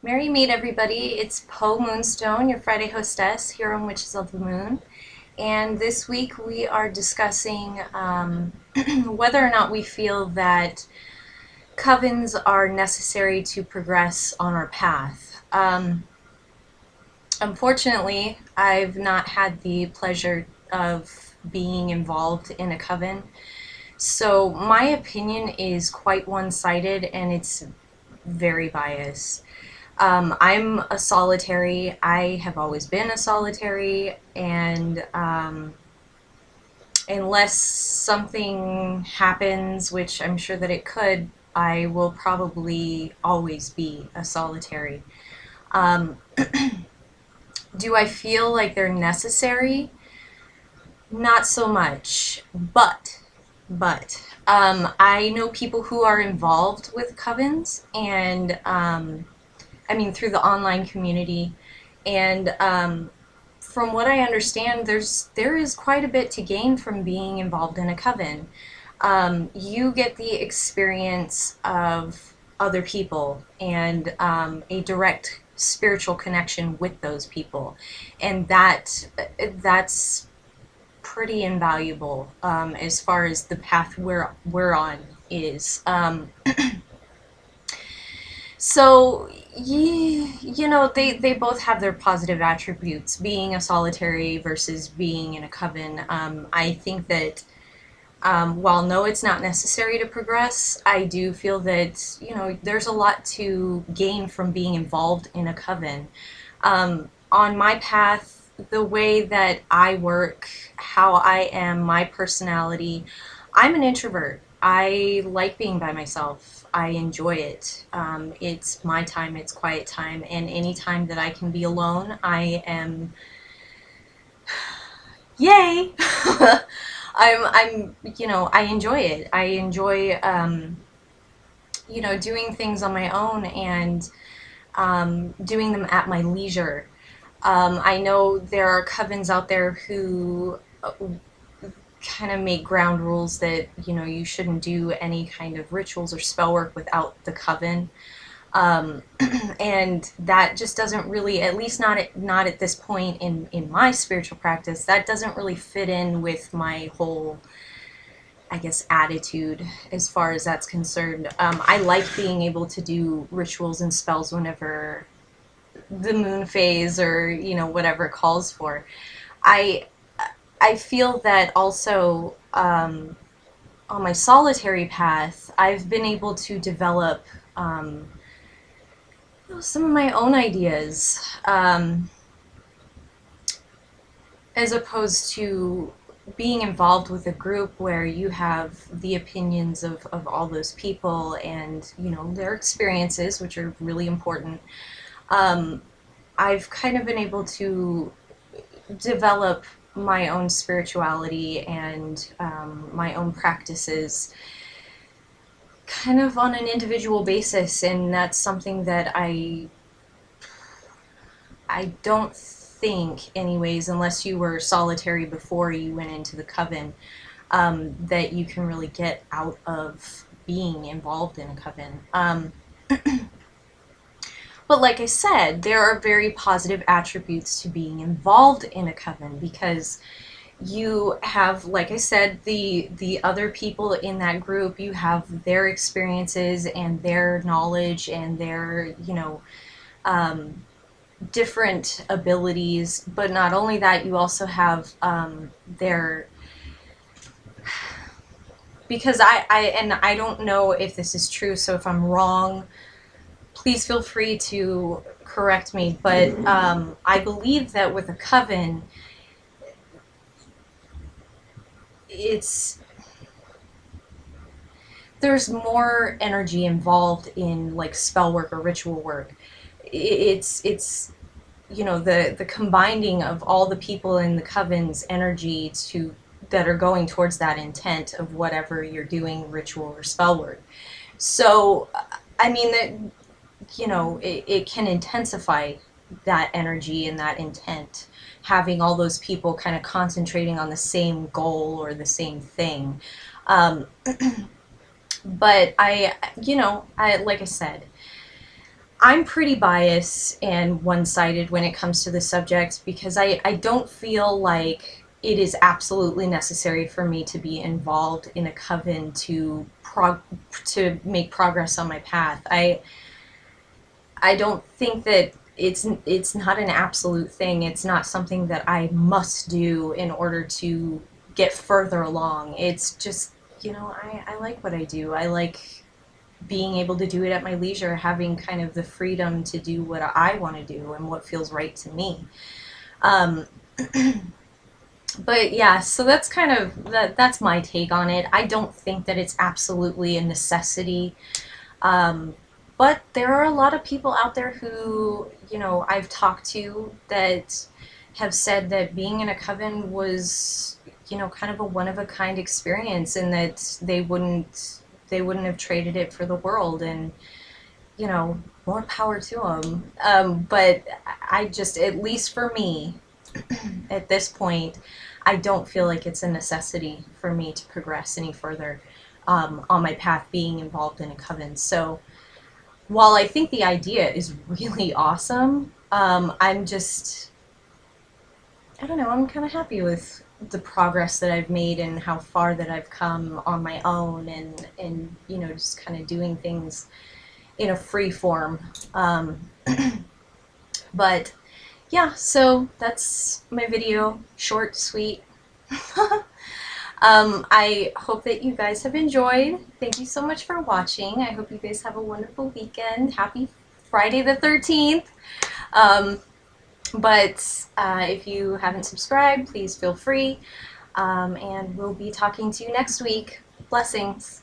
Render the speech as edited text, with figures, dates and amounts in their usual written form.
Merry meet everybody. It's Poe Moonstone, your Friday hostess here on Witches of the Moon. And this week we are discussing whether or not we feel that covens are necessary to progress on our path. Unfortunately, I've not had the pleasure of being involved in a coven. So my opinion is quite one-sided and it's very biased. I'm a solitary. I have always been a solitary, and unless something happens, which I'm sure that it could, I will probably always be a solitary. Um, do I feel like they're necessary? Not so much, but I know people who are involved with covens, and I mean, through the online community. And from what I understand, there is quite a bit to gain from being involved in a coven. You get the experience of other people and a direct spiritual connection with those people, and that's pretty invaluable as far as the path we're on is. So, they both have their positive attributes. Being a solitary versus being in a coven. I think that while no, it's not necessary to progress, I do feel that, there's a lot to gain from being involved in a coven. On my path, the way that I work, how I am, my personality, I'm an introvert. I like being by myself. I enjoy it. It's my time, it's quiet time, and any time that I can be alone, I am, yay! I enjoy it. I enjoy, doing things on my own and doing them at my leisure. I know there are covens out there who kind of make ground rules that you shouldn't do any kind of rituals or spell work without the coven, um, and that just doesn't really, at least not at this point in my spiritual practice, that doesn't really fit in with my whole, I guess, attitude as far as that's concerned. I like being able to do rituals and spells whenever the moon phase or whatever it calls for. I I feel that also on my solitary path, I've been able to develop some of my own ideas, as opposed to being involved with a group where you have the opinions of all those people and their experiences, which are really important. Um, I've kind of been able to develop my own spirituality and my own practices kind of on an individual basis, and that's something that I don't think, anyways, unless you were solitary before you went into the coven, that you can really get out of being involved in a coven. But like I said, there are very positive attributes to being involved in a coven because you have, like I said, the other people in that group. You have their experiences and their knowledge and their um, different abilities. But not only that, you also have their, because I don't know if this is true. So if I'm wrong, please feel free to correct me, but I believe that with a coven, it's there's more energy involved in like spell work or ritual work. It's the combining of all the people in the coven's energy to that are going towards that intent of whatever you're doing, ritual or spell work. So I mean that it can intensify that energy and that intent, having all those people kind of concentrating on the same goal or the same thing. Um, but I like I said, I'm pretty biased and one-sided when it comes to the subject because I don't feel like it is absolutely necessary for me to be involved in a coven to make progress on my path. I don't think that it's not an absolute thing. It's not something that I must do in order to get further along. It's just, I like what I do. I like being able to do it at my leisure, having kind of the freedom to do what I want to do and what feels right to me. Um, but yeah, so that's kind of that's my take on it. I don't think that it's absolutely a necessity. Um, but there are a lot of people out there who, I've talked to that have said that being in a coven was, kind of a one of a kind experience and that they wouldn't have traded it for the world. And, more power to them. But I just, at least for me, at this point, I don't feel like it's a necessity for me to progress any further on my path being involved in a coven. So while I think the idea is really awesome, I don't know, I'm kind of happy with the progress that I've made and how far that I've come on my own and just kind of doing things in a free form. But yeah, so that's my video. Short, sweet. I hope that you guys have enjoyed. Thank you so much for watching. I hope you guys have a wonderful weekend. Happy Friday the 13th. Um, but if you haven't subscribed, please feel free. And we'll be talking to you next week. Blessings.